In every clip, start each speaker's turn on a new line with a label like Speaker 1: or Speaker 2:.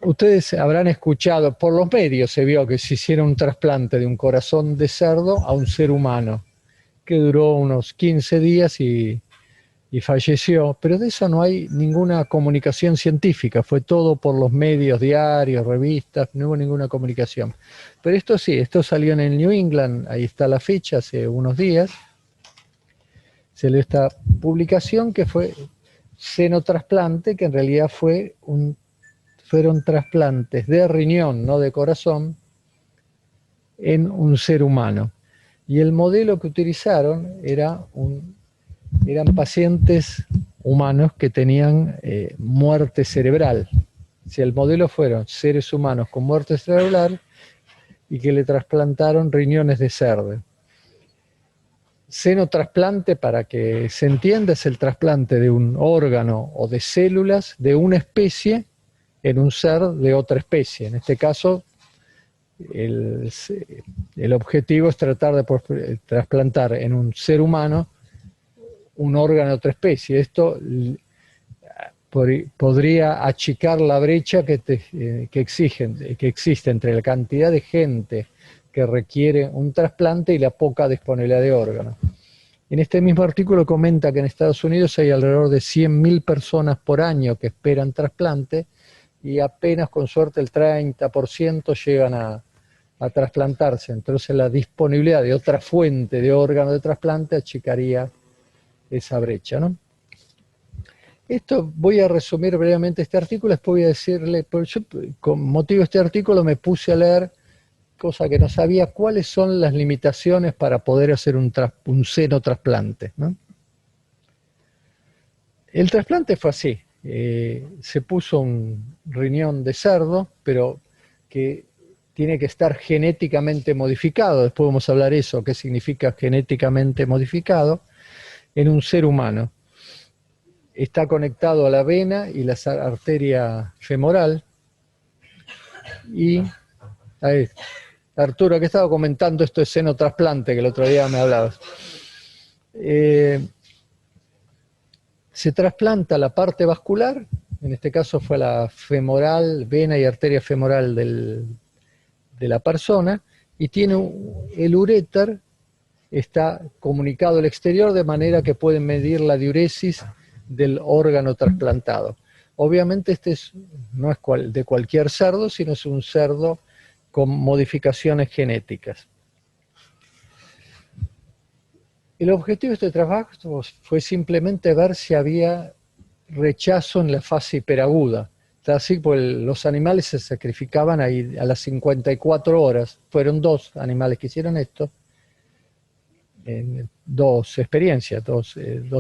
Speaker 1: Ustedes habrán escuchado, por los medios se vio que se hiciera un trasplante de un corazón de cerdo a un ser humano, que duró unos 15 días y falleció, pero de eso no hay ninguna comunicación científica, fue todo por los medios, diarios, revistas, no hubo ninguna comunicación. Pero esto sí, esto salió en el New England, ahí está la fecha, hace unos días, se lee esta publicación que fue senotrasplante, que en realidad fueron trasplantes de riñón, no de corazón, en un ser humano. Y el modelo que utilizaron eran pacientes humanos que tenían muerte cerebral. Si el modelo fueron seres humanos con muerte cerebral y que le trasplantaron riñones de cerdo. Senotrasplante, para que se entienda, es el trasplante de un órgano o de células de una especie en un ser de otra especie. En este caso, el objetivo es tratar de trasplantar en un ser humano un órgano de otra especie. Esto podría achicar la brecha que existe entre la cantidad de gente que requiere un trasplante y la poca disponibilidad de órganos. En este mismo artículo comenta que en Estados Unidos hay alrededor de 100.000 personas por año que esperan trasplante y apenas con suerte el 30% llegan a trasplantarse. Entonces la disponibilidad de otra fuente de órgano de trasplante achicaría esa brecha, ¿no? Esto voy a resumir brevemente este artículo, después voy a decirle, yo con motivo de este artículo me puse a leer, cosa que no sabía, cuáles son las limitaciones para poder hacer un senotrasplante, ¿no? El trasplante fue así, se puso un riñón de cerdo, pero que tiene que estar genéticamente modificado, después vamos a hablar eso, qué significa genéticamente modificado, en un ser humano. Está conectado a la vena y la arteria femoral. Y ahí, Arturo, que estaba comentando esto de senotrasplante, que el otro día me hablabas. Se trasplanta la parte vascular, en este caso fue la femoral, vena y arteria femoral de la persona, y tiene el uréter, está comunicado al exterior de manera que pueden medir la diuresis del órgano trasplantado. Obviamente no es de cualquier cerdo, sino es un cerdo con modificaciones genéticas. El objetivo de este trabajo fue simplemente ver si había rechazo en la fase hiperaguda. Así, pues los animales se sacrificaban ahí a las 54 horas. Fueron 2 animales que hicieron esto, en 2 experiencias, dos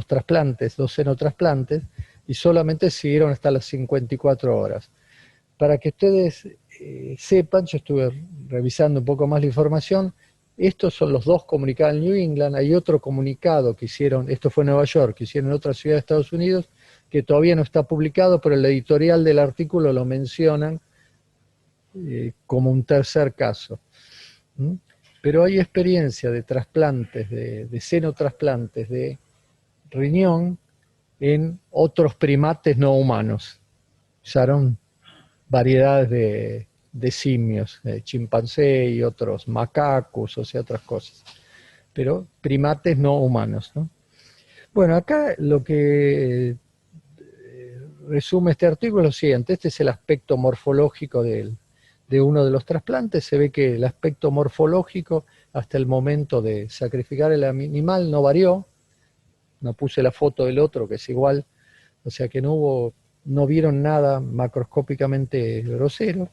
Speaker 1: trasplantes, 2 senotrasplantes, y solamente siguieron hasta las 54 horas. Para que ustedes sepan, yo estuve revisando un poco más la información, estos son los 2 comunicados en New England, hay otro comunicado que hicieron, esto fue en Nueva York, que hicieron en otra ciudad de Estados Unidos, que todavía no está publicado, pero el editorial del artículo lo mencionan como un tercer caso. ¿Mm? Pero hay experiencia de trasplantes, de senotrasplantes de riñón en otros primates no humanos. Usaron variedades de simios, chimpancé y otros macacos, o sea, otras cosas. Pero primates no humanos, ¿no? Bueno, acá lo que resume este artículo es lo siguiente. Este es el aspecto morfológico de uno de los trasplantes. Se ve que el aspecto morfológico hasta el momento de sacrificar el animal no varió. No puse la foto del otro, que es igual. O sea que no vieron nada macroscópicamente grosero.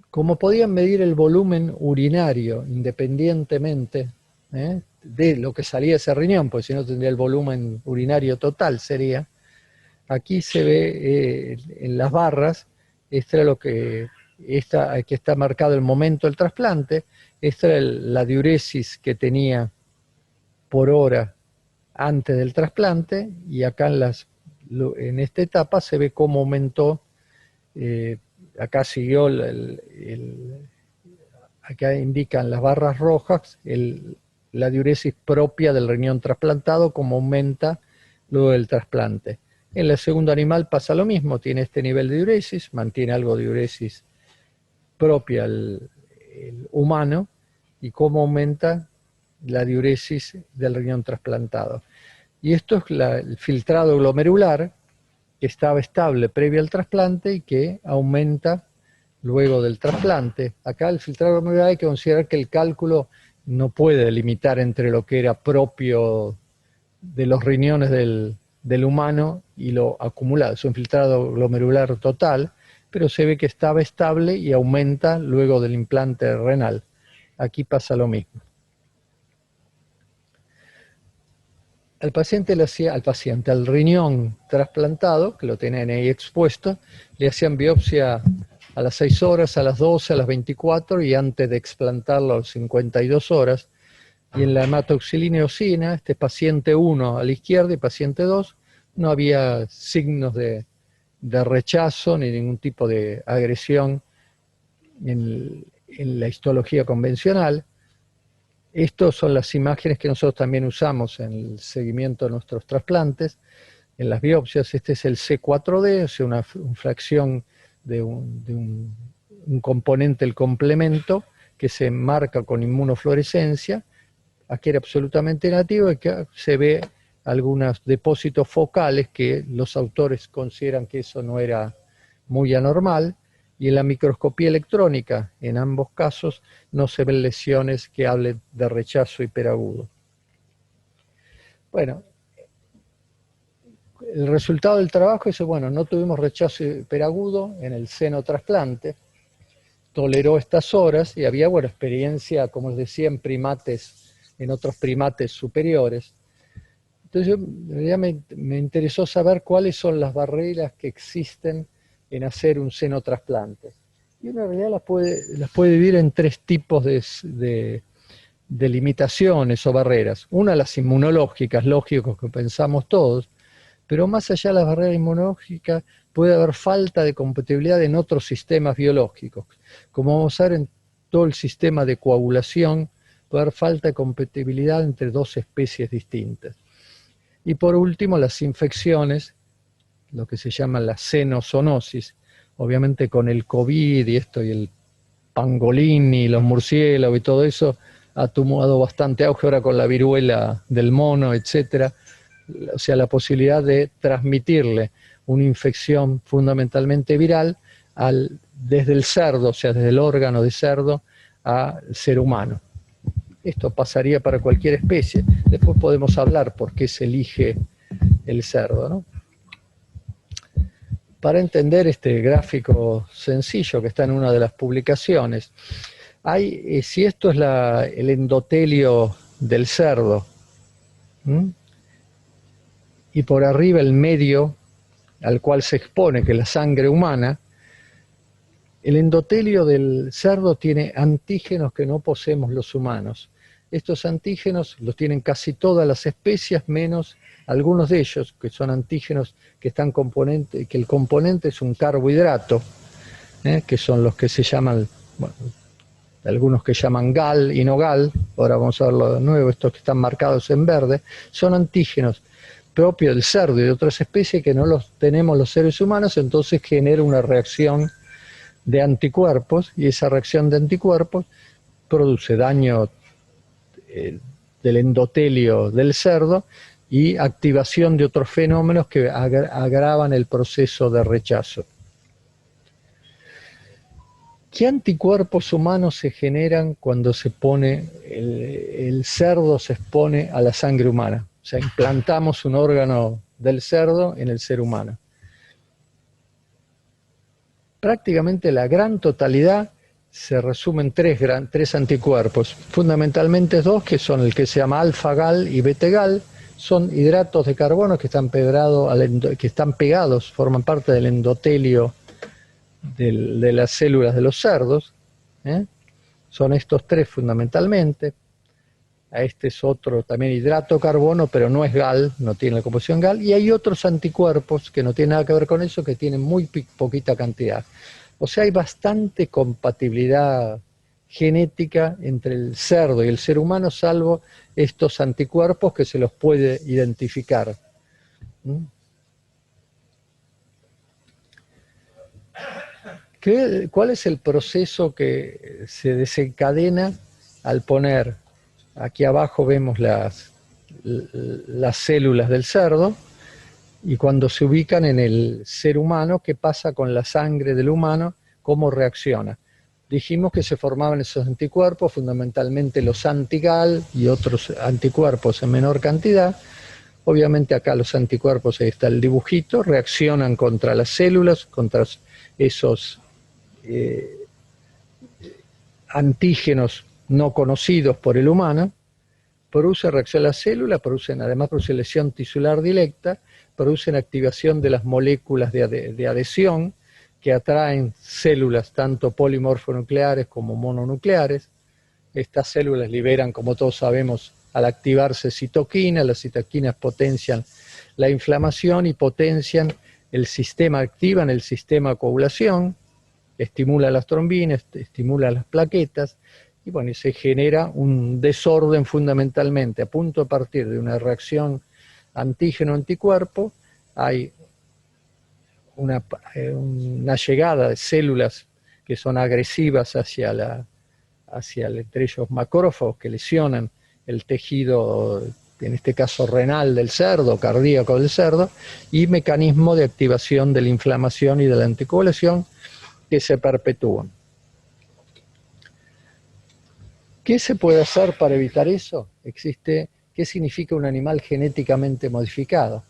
Speaker 1: Como podían medir el volumen urinario independientemente de lo que salía de ese riñón, porque si no tendría el volumen urinario total, sería. Aquí se ve en las barras, esta era aquí está marcado el momento del trasplante, esta era la diuresis que tenía por hora antes del trasplante, y acá en esta etapa se ve cómo aumentó, acá siguió, acá indican las barras rojas, la diuresis propia del riñón trasplantado, cómo aumenta luego del trasplante. En el segundo animal pasa lo mismo, tiene este nivel de diuresis, mantiene algo de diuresis propia el humano, y cómo aumenta la diuresis del riñón trasplantado. Y esto es el filtrado glomerular, que estaba estable previo al trasplante y que aumenta luego del trasplante. Acá el filtrado glomerular hay que considerar que el cálculo no puede delimitar entre lo que era propio de los riñones del humano y lo acumulado. Es un filtrado glomerular total, pero se ve que estaba estable y aumenta luego del implante renal. Aquí pasa lo mismo. Al riñón trasplantado, que lo tenían ahí expuesto, le hacían biopsia a las 6 horas, a las 12, a las 24 y antes de explantarlo a las 52 horas. Y en la hematoxilina eosina, este paciente 1 a la izquierda y paciente 2, no había signos de rechazo ni ningún tipo de agresión en la histología convencional. Estas son las imágenes que nosotros también usamos en el seguimiento de nuestros trasplantes, en las biopsias. Este es el C4D, o sea, una fracción de un componente, el complemento, que se marca con inmunofluorescencia. Aquí era absolutamente negativo y que se ve algunos depósitos focales que los autores consideran que eso no era muy anormal. Y en la microscopía electrónica, en ambos casos, no se ven lesiones que hablen de rechazo hiperagudo. Bueno, el resultado del trabajo es, bueno, no tuvimos rechazo hiperagudo en el seno trasplante, toleró estas horas y había, bueno, experiencia, como les decía, en otros primates superiores. Entonces, en realidad me interesó saber cuáles son las barreras que existen en hacer un seno trasplante. Y uno en realidad las puede dividir en 3 tipos de limitaciones o barreras. Una, las inmunológicas, lógicos que pensamos todos, pero más allá de las barreras inmunológicas puede haber falta de compatibilidad en otros sistemas biológicos. Como vamos a ver en todo el sistema de coagulación, puede haber falta de compatibilidad entre 2 especies distintas. Y por último, las infecciones, lo que se llama la xenozoonosis, obviamente con el COVID y el pangolín y los murciélagos y todo eso, ha tomado bastante auge ahora con la viruela del mono, etcétera. O sea, la posibilidad de transmitirle una infección fundamentalmente viral desde el cerdo, o sea, desde el órgano de cerdo al ser humano. Esto pasaría para cualquier especie. Después podemos hablar por qué se elige el cerdo, ¿no? Para entender este gráfico sencillo que está en una de las publicaciones, si esto es el endotelio del cerdo, y por arriba el medio al cual se expone, que es la sangre humana, el endotelio del cerdo tiene antígenos que no poseemos los humanos. Estos antígenos los tienen casi todas las especies, menos algunos de ellos, que son antígenos que el componente es un carbohidrato, que son los que se llaman, bueno, algunos que llaman GAL y no GAL, ahora vamos a verlo de nuevo, estos que están marcados en verde, son antígenos propios del cerdo y de otras especies que no los tenemos los seres humanos, entonces genera una reacción de anticuerpos, y esa reacción de anticuerpos produce daño del endotelio del cerdo y activación de otros fenómenos que agravan el proceso de rechazo. ¿Qué anticuerpos humanos se generan cuando el cerdo se expone a la sangre humana? O sea, implantamos un órgano del cerdo en el ser humano. Prácticamente la gran totalidad se resume en tres anticuerpos, fundamentalmente 2, que son el que se llama alfa-gal y beta-gal. Son hidratos de carbono que están pegados, forman parte del endotelio de las células de los cerdos. Son estos 3 fundamentalmente. Este es otro también hidrato de carbono, pero no es GAL, no tiene la composición GAL. Y hay otros anticuerpos que no tienen nada que ver con eso, que tienen muy poquita cantidad. O sea, hay bastante compatibilidad genética entre el cerdo y el ser humano, salvo estos anticuerpos que se los puede identificar. ¿Cuál es el proceso que se desencadena al poner, aquí abajo vemos las células del cerdo, y cuando se ubican en el ser humano, qué pasa con la sangre del humano, cómo reacciona? Dijimos que se formaban esos anticuerpos, fundamentalmente los antigal y otros anticuerpos en menor cantidad. Obviamente acá los anticuerpos, ahí está el dibujito, reaccionan contra las células, contra esos antígenos no conocidos por el humano, produce reacción a la célula, además produce lesión tisular directa, producen activación de las moléculas de adhesión que atraen células tanto polimorfonucleares como mononucleares. Estas células liberan, como todos sabemos, al activarse citoquinas, las citoquinas potencian la inflamación y potencian el sistema, activan el sistema de coagulación, estimula las trombinas, estimula las plaquetas, y bueno, y se genera un desorden fundamentalmente. A punto a partir de una reacción antígeno-anticuerpo, hay una llegada de células que son agresivas entre ellos macrófagos, que lesionan el tejido, en este caso renal del cerdo, cardíaco del cerdo, y mecanismo de activación de la inflamación y de la anticoagulación que se perpetúan. ¿Qué se puede hacer para evitar eso? ¿Qué significa un animal genéticamente modificado?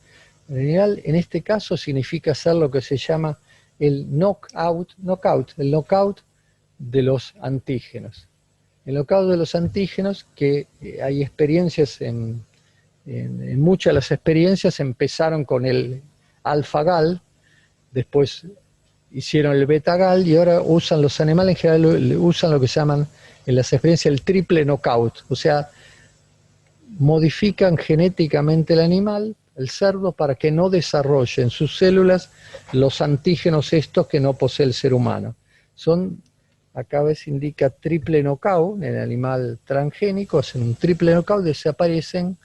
Speaker 1: En este caso significa hacer lo que se llama el knockout de los antígenos. El knockout de los antígenos, que hay experiencias, en muchas de las experiencias empezaron con el alfa-gal, después hicieron el beta-gal y ahora usan los animales en general, usan lo que se llaman en las experiencias el triple knockout, o sea, modifican genéticamente el animal, el cerdo, para que no desarrolle en sus células los antígenos estos que no posee el ser humano. Acá a veces indica triple knockout, en el animal transgénico, hacen un triple knockout, desaparecen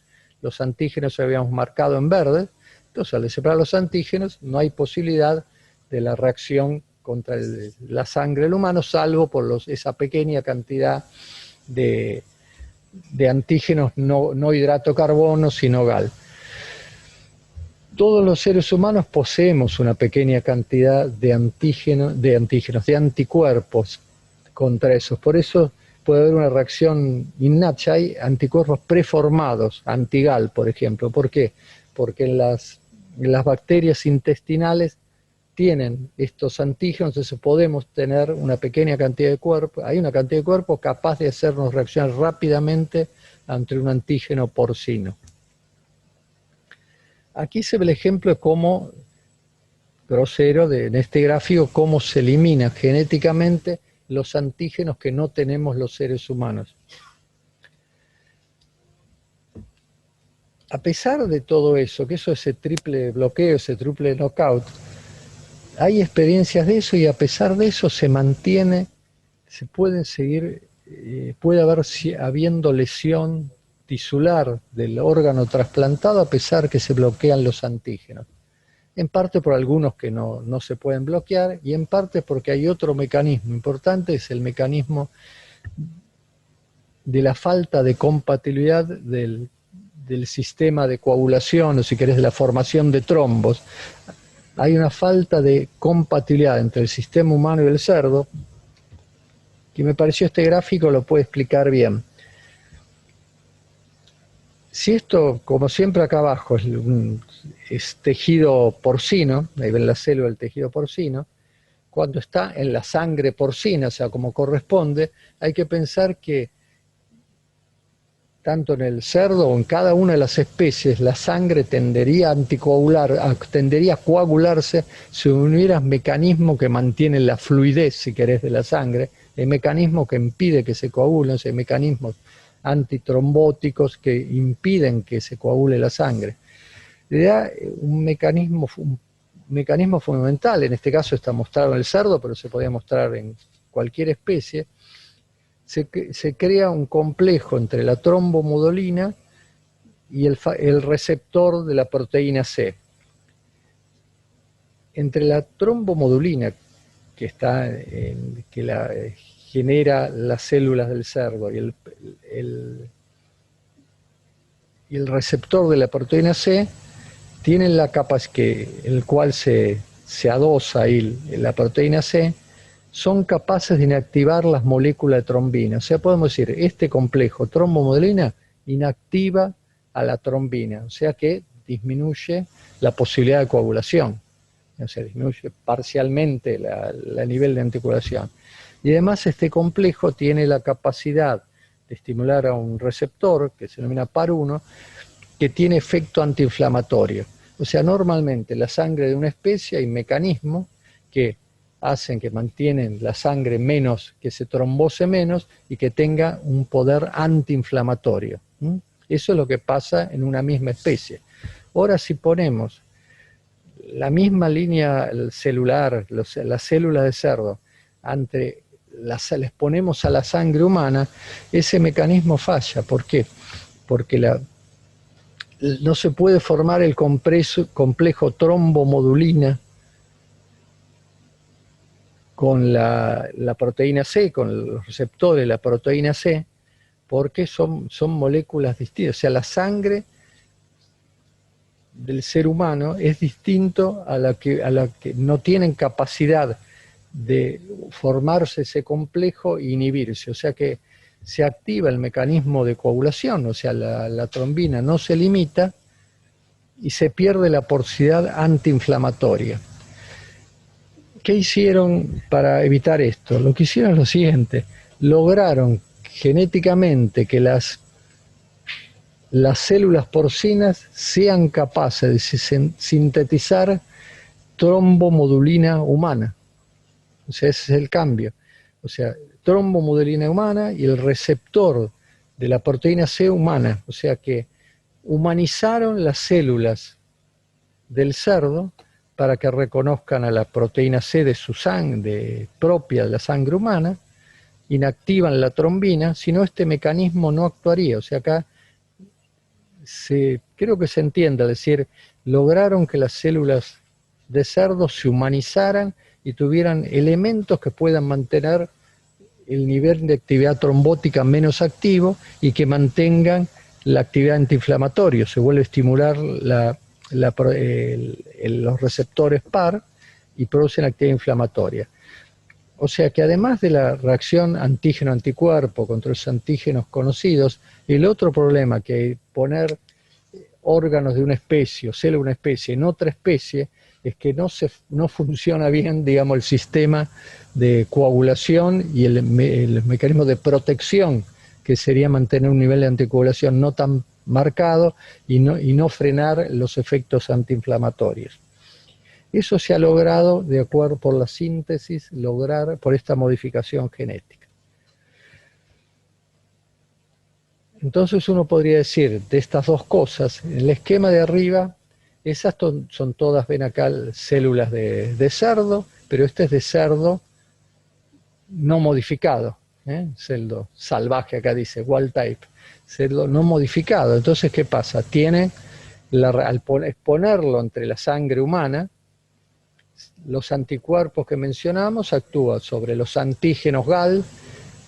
Speaker 1: los antígenos que habíamos marcado en verde. Entonces, al separar los antígenos, no hay posibilidad de la reacción contra la sangre del humano, salvo por esa pequeña cantidad de antígenos no hidrato carbono, sino gal. Todos los seres humanos poseemos una pequeña cantidad de anticuerpos contra esos. Por eso puede haber una reacción innata. Hay anticuerpos preformados, antigal, por ejemplo. ¿Por qué? Porque en las bacterias intestinales tienen estos antígenos, entonces podemos tener una pequeña cantidad de cuerpos. Hay una cantidad de cuerpos capaz de hacernos reaccionar rápidamente ante un antígeno porcino. Aquí se ve el ejemplo de cómo, grosero, en este gráfico, cómo se eliminan genéticamente los antígenos que no tenemos los seres humanos. A pesar de todo eso, que eso es ese triple bloqueo, ese triple knockout, hay experiencias de eso y a pesar de eso se mantiene, se pueden seguir, puede haber habiendo lesión tisular del órgano trasplantado a pesar que se bloquean los antígenos. En parte por algunos que no se pueden bloquear y en parte porque hay otro mecanismo importante, es el mecanismo de la falta de compatibilidad del sistema de coagulación, o si querés de la formación de trombos. Hay una falta de compatibilidad entre el sistema humano y el cerdo, que me pareció este gráfico lo puede explicar bien. Si esto, como siempre acá abajo, es tejido porcino, ahí ven la célula del tejido porcino, cuando está en la sangre porcina, o sea, como corresponde, hay que pensar que tanto en el cerdo o en cada una de las especies, la sangre tendería a coagularse si hubiera mecanismos que mantienen la fluidez, si querés, de la sangre, hay mecanismos que impiden que se coagulen, hay mecanismos antitrombóticos que impiden que se coagule la sangre. Un mecanismo fundamental, en este caso está mostrado en el cerdo, pero se podía mostrar en cualquier especie. Se crea un complejo entre la trombomodulina y el receptor de la proteína C. Entre la trombomodulina, genera las células del cerdo y el receptor de la proteína C tienen la capacidad, el cual se adosa ahí la proteína C, son capaces de inactivar las moléculas de trombina. O sea, podemos decir, este complejo trombomodulina inactiva a la trombina, o sea que disminuye la posibilidad de coagulación, o sea, disminuye parcialmente el nivel de anticoagulación. Y además este complejo tiene la capacidad de estimular a un receptor, que se denomina PAR1, que tiene efecto antiinflamatorio. O sea, normalmente la sangre de una especie hay mecanismos que hacen que mantienen la sangre menos, que se trombose menos y que tenga un poder antiinflamatorio. Eso es lo que pasa en una misma especie. Ahora, si ponemos la misma línea celular, las células de cerdo, les ponemos a la sangre humana, ese mecanismo falla. ¿Por qué? Porque no se puede formar el complejo trombomodulina con la proteína C, con los receptores de la proteína C, porque son moléculas distintas. O sea, la sangre del ser humano es distinto a la que no tienen capacidad de formarse ese complejo e inhibirse. O sea que se activa el mecanismo de coagulación, o sea, la trombina no se limita y se pierde la porosidad antiinflamatoria. ¿Qué hicieron para evitar esto? Lo que hicieron es lo siguiente: lograron genéticamente que las células porcinas sean capaces de sintetizar trombomodulina humana. O sea, ese es el cambio. O sea, trombomodulina humana y el receptor de la proteína C humana. O sea que humanizaron las células del cerdo para que reconozcan a la proteína C de su sangre, propia de la sangre humana, inactivan la trombina, si no este mecanismo no actuaría. O sea, acá creo que se entiende, es decir, lograron que las células de cerdo se humanizaran y tuvieran elementos que puedan mantener el nivel de actividad trombótica menos activo y que mantengan la actividad antiinflamatoria. Se vuelve a estimular los receptores PAR y producen actividad inflamatoria. O sea que además de la reacción antígeno-anticuerpo contra los antígenos conocidos, el otro problema que poner órganos de una especie o células de una especie en otra especie es que no funciona bien, digamos, el sistema de coagulación y el mecanismo de protección, que sería mantener un nivel de anticoagulación no tan marcado y no frenar los efectos antiinflamatorios. Eso se ha logrado, de acuerdo por la síntesis, por esta modificación genética. Entonces uno podría decir, de estas dos cosas, en el esquema de arriba, esas son todas, ven acá, células de cerdo, pero este es de cerdo no modificado, cerdo salvaje, acá dice, wild type, cerdo no modificado. Entonces, ¿qué pasa? Al ponerlo entre la sangre humana, los anticuerpos que mencionamos actúan sobre los antígenos GAL,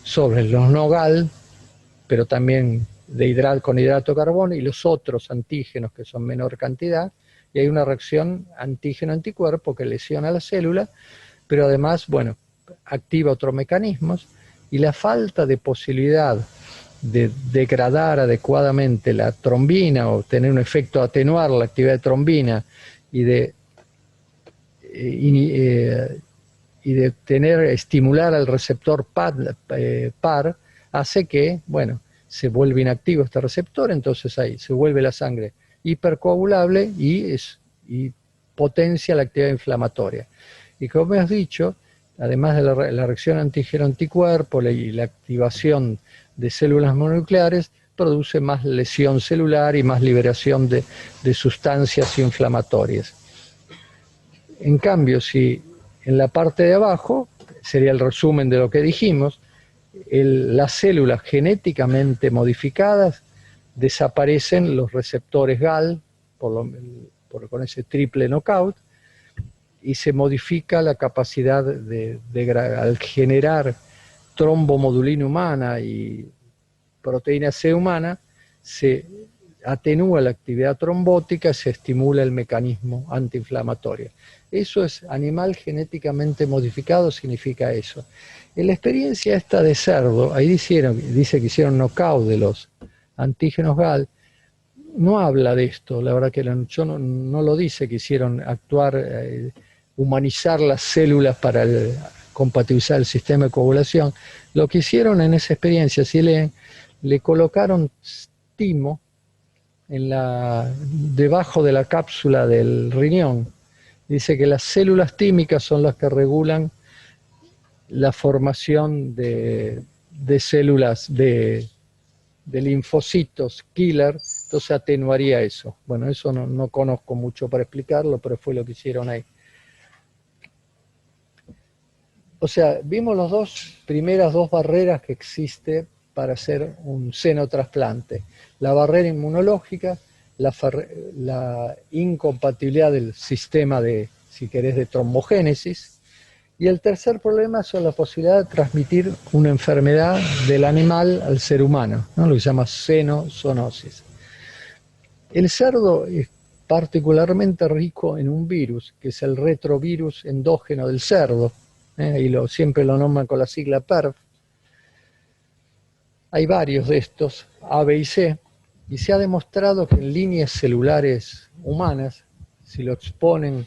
Speaker 1: sobre los no GAL, pero también con hidrato de carbono, y los otros antígenos que son menor cantidad, y hay una reacción antígeno-anticuerpo que lesiona la célula, pero además, bueno, activa otros mecanismos, y la falta de posibilidad de degradar adecuadamente la trombina o tener un efecto atenuar la actividad de trombina y de estimular al receptor PAR, hace que, bueno, se vuelve inactivo este receptor, entonces ahí se vuelve la sangre hipercoagulable y potencia la actividad inflamatoria. Y como has dicho, además de la reacción antígeno-anticuerpo y la activación de células mononucleares, produce más lesión celular y más liberación de sustancias inflamatorias. En cambio, si en la parte de abajo, sería el resumen de lo que dijimos, las células genéticamente modificadas, desaparecen los receptores GAL con ese triple knockout, y se modifica la capacidad al generar trombomodulina humana y proteína C humana, se atenúa la actividad trombótica, se estimula el mecanismo antiinflamatorio. Eso es animal genéticamente modificado, significa eso. En la experiencia esta de cerdo, ahí dice que hicieron knockout de los antígenos GAL, no habla de esto, la verdad que no lo dice que hicieron actuar, humanizar las células para compatibilizar el sistema de coagulación. Lo que hicieron en esa experiencia, si leen, le colocaron timo debajo de la cápsula del riñón. Dice que las células tímicas son las que regulan la formación de células de linfocitos killer, entonces atenuaría eso. Bueno, eso no conozco mucho para explicarlo, pero fue lo que hicieron ahí. O sea, vimos las primeras dos barreras que existe para hacer un xenotrasplante. La barrera inmunológica, la incompatibilidad del sistema si querés, de trombogénesis. Y el tercer problema es la posibilidad de transmitir una enfermedad del animal al ser humano, ¿no? Lo que se llama xenozoonosis. El cerdo es particularmente rico en un virus, que es el retrovirus endógeno del cerdo, y siempre lo nombran con la sigla PERV. Hay varios de estos, A, B y C, y se ha demostrado que en líneas celulares humanas, si lo exponen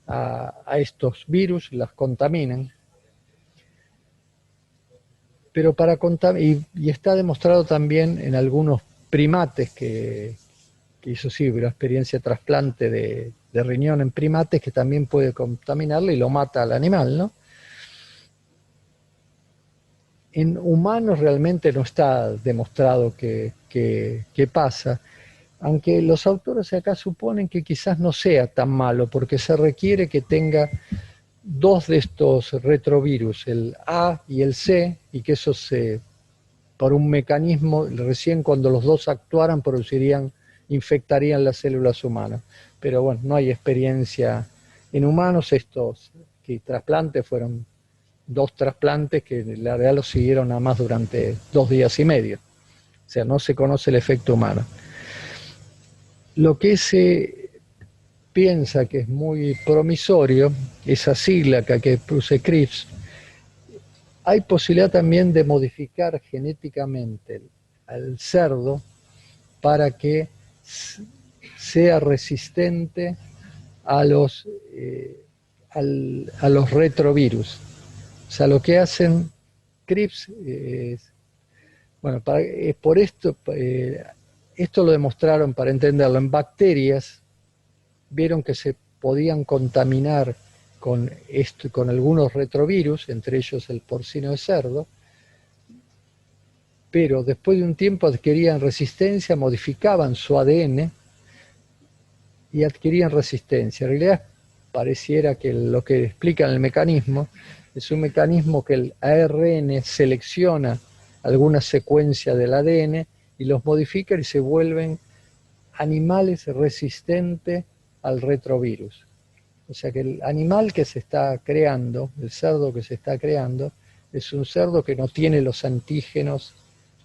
Speaker 1: a estos virus, las contaminan. Pero y está demostrado también en algunos primates que hizo la experiencia de trasplante de riñón en primates, que también puede contaminarlo y lo mata al animal, ¿no? En humanos realmente no está demostrado que pasa, aunque los autores acá suponen que quizás no sea tan malo, porque se requiere que tenga dos de estos retrovirus, el A y el C, y que eso por un mecanismo, recién cuando los dos actuaran, infectarían las células humanas. Pero bueno, no hay experiencia en humanos. Estos trasplantes fueron 2 trasplantes que la verdad los siguieron nada más durante 2 días y medio. O sea, no se conoce el efecto humano. Lo que se piensa que es muy promisorio, esa sigla que puse CRISPR, hay posibilidad también de modificar genéticamente al cerdo para que sea resistente a los retrovirus. O sea, lo que hacen CRISPR bueno, por esto, esto lo demostraron, para entenderlo, en bacterias, vieron que se podían contaminar con algunos retrovirus, entre ellos el porcino de cerdo, pero después de un tiempo adquirían resistencia, modificaban su ADN y adquirían resistencia. En realidad pareciera que lo que explican el mecanismo es un mecanismo que el ARN selecciona alguna secuencia del ADN y los modifica y se vuelven animales resistentes al retrovirus. O sea que el animal que se está creando, el cerdo que se está creando, es un cerdo que no tiene los antígenos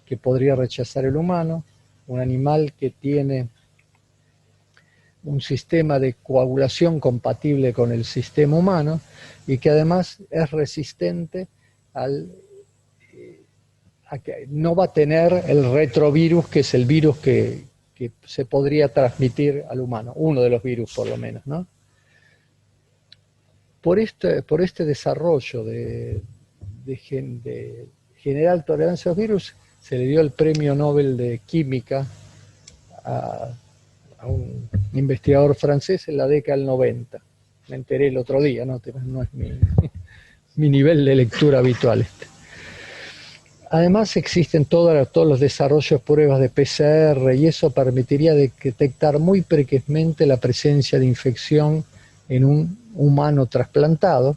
Speaker 1: que podría rechazar el humano, un animal que tiene un sistema de coagulación compatible con el sistema humano y que además es resistente a que no va a tener el retrovirus, que es el virus que se podría transmitir al humano, uno de los virus por lo menos, ¿no? Por este desarrollo de generar tolerancia a los virus, se le dio el premio Nobel de Química a un investigador francés en la década del 90. Me enteré el otro día, no es mi nivel de lectura habitual este. Además existen todos los desarrollos, pruebas de PCR, y eso permitiría detectar muy precozmente la presencia de infección en un humano trasplantado,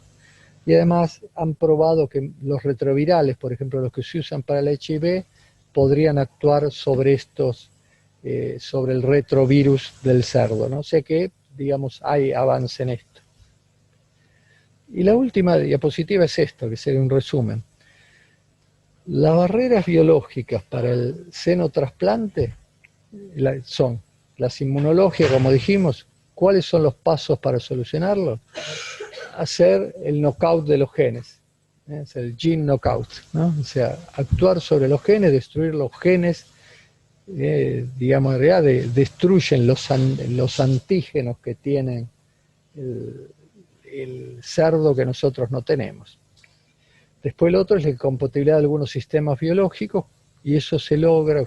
Speaker 1: y además han probado que los retrovirales, por ejemplo los que se usan para el HIV, podrían actuar sobre sobre el retrovirus del cerdo, ¿no? O sea que, digamos, hay avance en esto. Y la última diapositiva es esto, que sería un resumen. Las barreras biológicas para el xenotrasplante son las inmunológicas, como dijimos. ¿Cuáles son los pasos para solucionarlo? Hacer el knockout de los genes, es el gene knockout, ¿no? O sea, actuar sobre los genes, destruir los genes, digamos, en realidad destruyen los antígenos que tienen el cerdo que nosotros no tenemos. Después lo otro es la incompatibilidad de algunos sistemas biológicos, y eso se logra,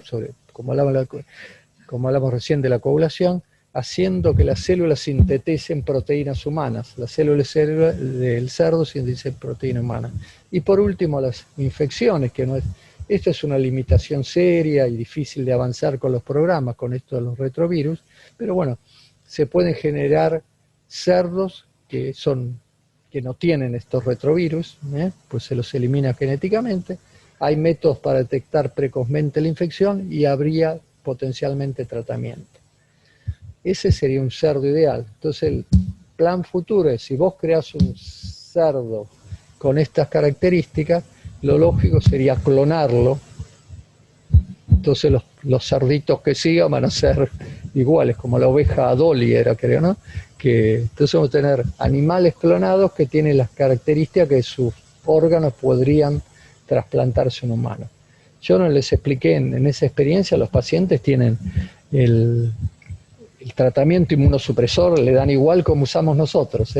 Speaker 1: como hablamos recién de la coagulación, haciendo que las células sinteticen proteínas humanas. Las células del cerdo sintetizan proteína humana. Y por último, las infecciones, que no es... Esto es una limitación seria y difícil de avanzar con los programas, con esto de los retrovirus, pero bueno, se pueden generar cerdos que no tienen estos retrovirus, pues se los elimina genéticamente. Hay métodos para detectar precozmente la infección y habría potencialmente tratamiento. Ese sería un cerdo ideal. Entonces el plan futuro es, si vos creás un cerdo con estas características, lo lógico sería clonarlo. Entonces los cerditos que sigan van a ser iguales, como la oveja Dolly era, creo, ¿no? Entonces vamos a tener animales clonados que tienen las características que sus órganos podrían trasplantarse en humanos. Yo no les expliqué en esa experiencia, los pacientes tienen el tratamiento inmunosupresor, le dan igual como usamos nosotros,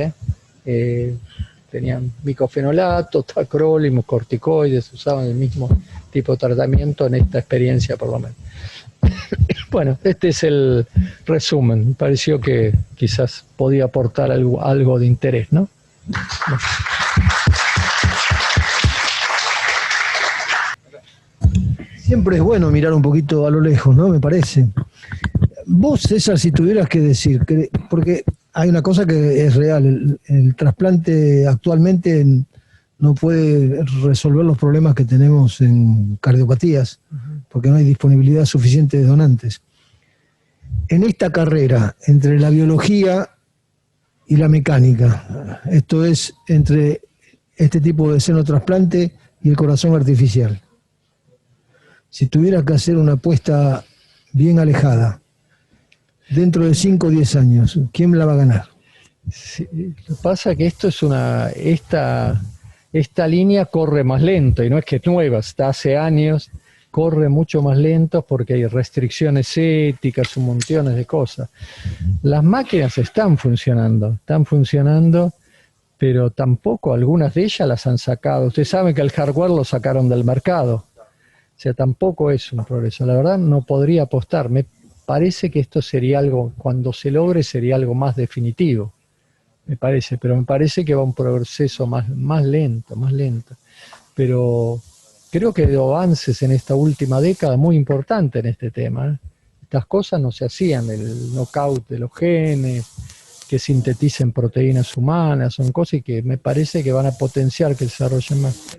Speaker 1: tenían micofenolato, tacrolimus, corticoides, usaban el mismo tipo de tratamiento en esta experiencia por lo menos. Bueno, este es el resumen. Me pareció que quizás podía aportar algo de interés, ¿no?
Speaker 2: Siempre es bueno mirar un poquito a lo lejos, ¿no? Me parece. Vos, César, si tuvieras que decir, porque hay una cosa que es real, el trasplante actualmente no puede resolver los problemas que tenemos en cardiopatías, porque no hay disponibilidad suficiente de donantes. En esta carrera, entre la biología y la mecánica, esto es, entre este tipo de xenotrasplante y el corazón artificial, si tuvieras que hacer una apuesta bien alejada, dentro de 5 o 10 años, ¿quién la va a ganar?
Speaker 1: Sí, lo que pasa es que esta línea corre más lento, y no es que es nueva, está hace años, corre mucho más lento porque hay restricciones éticas, un montón de cosas. Las máquinas están funcionando, pero tampoco algunas de ellas las han sacado. Ustedes saben que el hardware lo sacaron del mercado, o sea, tampoco es un progreso. La verdad no podría apostar. Me parece que esto sería algo, cuando se logre, sería algo más definitivo. Pero me parece que va un proceso más lento. Pero creo que hay avances en esta última década muy importantes en este tema. Estas cosas no se hacían, el knockout de los genes, que sinteticen proteínas humanas, son cosas que me parece que van a potenciar que desarrollen más.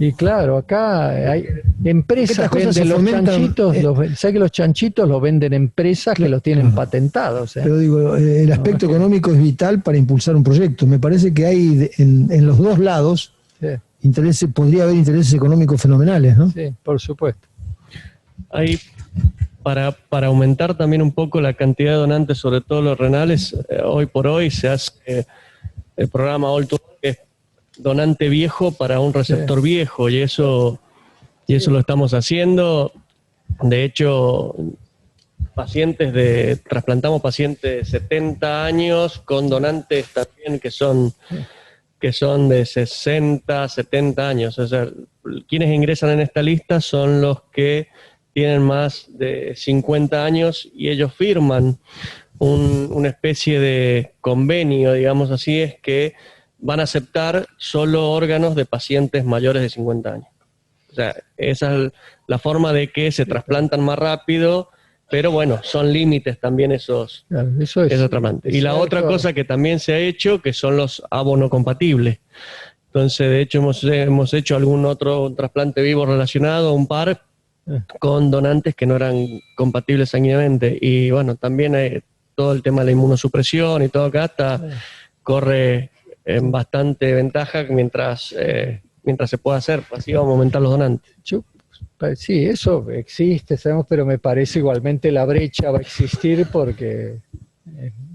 Speaker 1: Y claro, acá hay empresas que venden los chanchitos, ¿sabes que los chanchitos los venden empresas que los tienen patentados?
Speaker 2: Pero digo, el aspecto económico es vital para impulsar un proyecto. Me parece que hay en los dos lados podría haber intereses económicos fenomenales, ¿no?
Speaker 1: Sí, por supuesto.
Speaker 3: Hay, para aumentar también un poco la cantidad de donantes, sobre todo los renales, hoy por hoy se hace el programa All2, que es donante viejo para un receptor viejo, y eso lo estamos haciendo. De hecho, trasplantamos pacientes de 70 años con donantes también que son de 60, 70 años. O sea, quienes ingresan en esta lista son los que tienen más de 50 años, y ellos firman una especie de convenio, digamos así, es que van a aceptar solo órganos de pacientes mayores de 50 años. O sea, esa es la forma de que se trasplantan más rápido, pero bueno, son límites también esos trasplantes. Y la otra cosa que también se ha hecho, que son los abonocompatibles. Entonces, de hecho, hemos hecho algún otro trasplante vivo relacionado, un par, con donantes que no eran compatibles sanguíneamente. Y bueno, también hay todo el tema de la inmunosupresión y todo acá corre en bastante ventaja mientras se pueda hacer. Así vamos a aumentar los donantes.
Speaker 1: Sí, eso existe, sabemos, pero me parece igualmente la brecha va a existir porque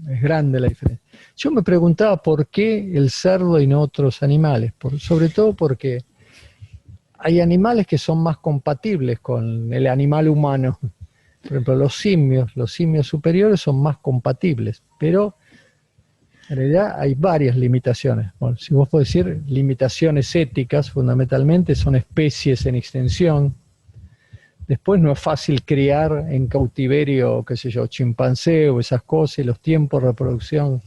Speaker 1: es grande la diferencia. Yo me preguntaba por qué el cerdo y no otros animales, sobre todo porque hay animales que son más compatibles con el animal humano. Por ejemplo, los simios superiores son más compatibles, pero en realidad hay varias limitaciones. Bueno, si vos podés decir limitaciones éticas, fundamentalmente son especies en extensión. Después no es fácil criar en cautiverio, qué sé yo, chimpancé o esas cosas, y los tiempos de reproducción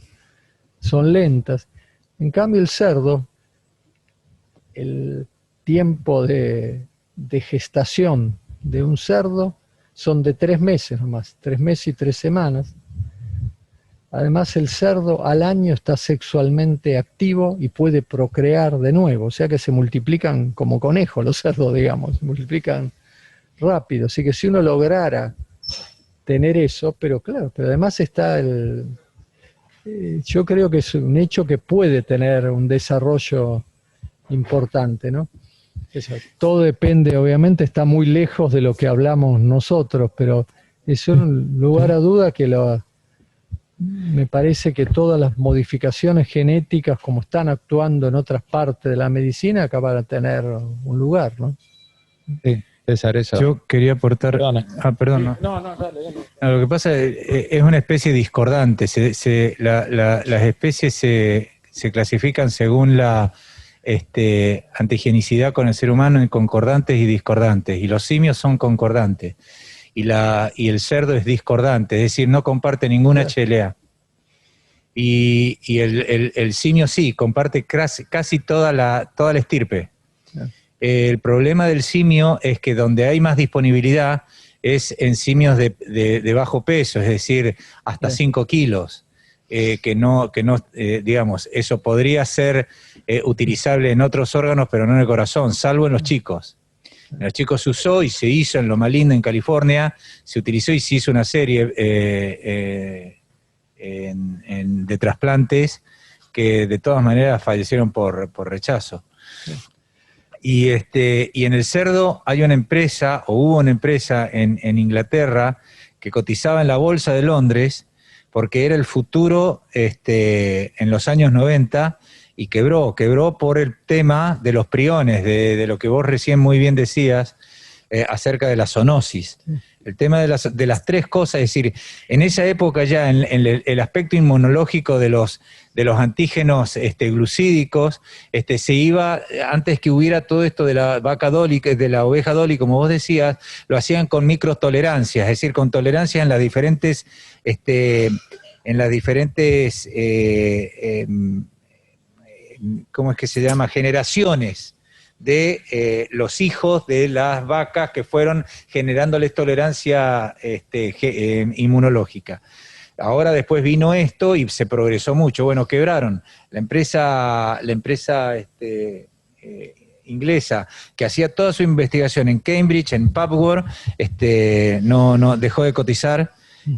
Speaker 1: son lentas. En cambio el cerdo, el tiempo de gestación de un cerdo son de 3 meses nomás, 3 meses y 3 semanas. Además el cerdo al año está sexualmente activo y puede procrear de nuevo, o sea que se multiplican como conejos los cerdos, digamos, se multiplican rápido, así que si uno lograra tener eso, pero claro, pero además está yo creo que es un hecho que puede tener un desarrollo importante, ¿no? Todo depende, obviamente está muy lejos de lo que hablamos nosotros, pero es un lugar a duda que me parece que todas las modificaciones genéticas como están actuando en otras partes de la medicina acaban de tener un lugar, ¿no?
Speaker 4: Sí, César, eso.
Speaker 5: Yo quería aportar...
Speaker 4: Perdona.
Speaker 5: Perdón.
Speaker 4: No, dale.
Speaker 5: No, lo que pasa es una especie discordante. Las especies se clasifican según la antigenicidad con el ser humano en concordantes y discordantes. Y los simios son concordantes. Y el cerdo es discordante, es decir, no comparte ninguna HLA. Y el simio sí, comparte casi toda la estirpe. El problema del simio es que donde hay más disponibilidad es en simios de bajo peso, es decir, hasta 5 kilos, que no digamos, eso podría ser utilizable en otros órganos, pero no en el corazón, salvo en los chicos. En los chicos se usó y se hizo en Loma Linda, en California, se utilizó y se hizo una serie de trasplantes que de todas maneras fallecieron por rechazo. Sí. Y en el cerdo hay una empresa, o hubo una empresa en Inglaterra que cotizaba en la Bolsa de Londres porque era el futuro en los años 90 y quebró por el tema de los priones, de lo que vos recién muy bien decías acerca de la zoonosis. El tema de las 3 cosas, es decir, en esa época ya en el aspecto inmunológico de los antígenos glucídicos, se iba, antes que hubiera todo esto de la vaca Dolly, de la oveja Dolly, como vos decías, lo hacían con microtolerancias, es decir, con tolerancias en las diferentes, ¿cómo es que se llama? Generaciones de los hijos de las vacas que fueron generándoles tolerancia inmunológica. Ahora después vino esto y se progresó mucho. Bueno, quebraron. La empresa inglesa que hacía toda su investigación en Cambridge, en Papworth, no dejó de cotizar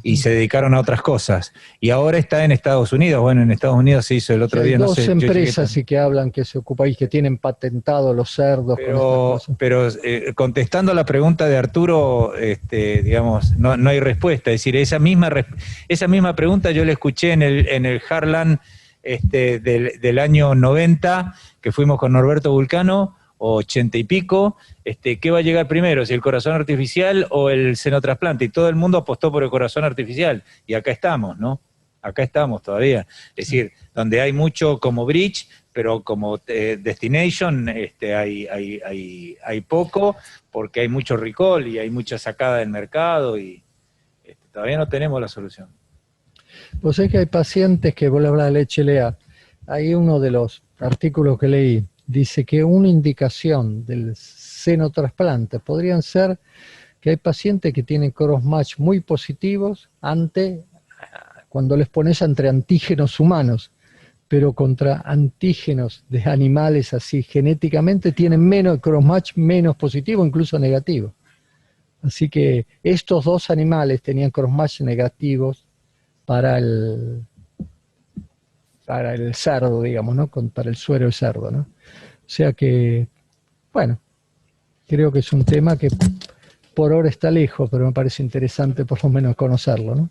Speaker 5: y se dedicaron a otras cosas. Y ahora está en Estados Unidos. Bueno, en Estados Unidos se hizo el otro día, no sé.
Speaker 1: Hay 2 empresas sí que hablan, que se ocupan y que tienen patentado los cerdos.
Speaker 5: Pero contestando a la pregunta de Arturo, digamos, no hay respuesta. Es decir, esa misma pregunta yo la escuché en el Heartland del año 90, que fuimos con Norberto Vulcano, 80 y pico, ¿qué va a llegar primero? ¿Si el corazón artificial o el senotrasplante? Y todo el mundo apostó por el corazón artificial. Y acá estamos, ¿no? Acá estamos todavía. Es decir, donde hay mucho como Bridge, pero como Destination hay poco, porque hay mucho recall y hay mucha sacada del mercado y todavía no tenemos la solución.
Speaker 1: Pues es que hay pacientes que, vos hablas de HLA, hay uno de los artículos que leí, dice que una indicación del senotrasplante podrían ser que hay pacientes que tienen crossmatch muy positivos cuando les pones entre antígenos humanos, pero contra antígenos de animales así genéticamente tienen menos crossmatch, menos positivo, incluso negativo. Así que estos 2 animales tenían crossmatch negativos para para el cerdo, digamos, ¿no? Para el suero del cerdo, ¿no? O sea que, bueno, creo que es un tema que por ahora está lejos, pero me parece interesante por lo menos conocerlo, ¿no?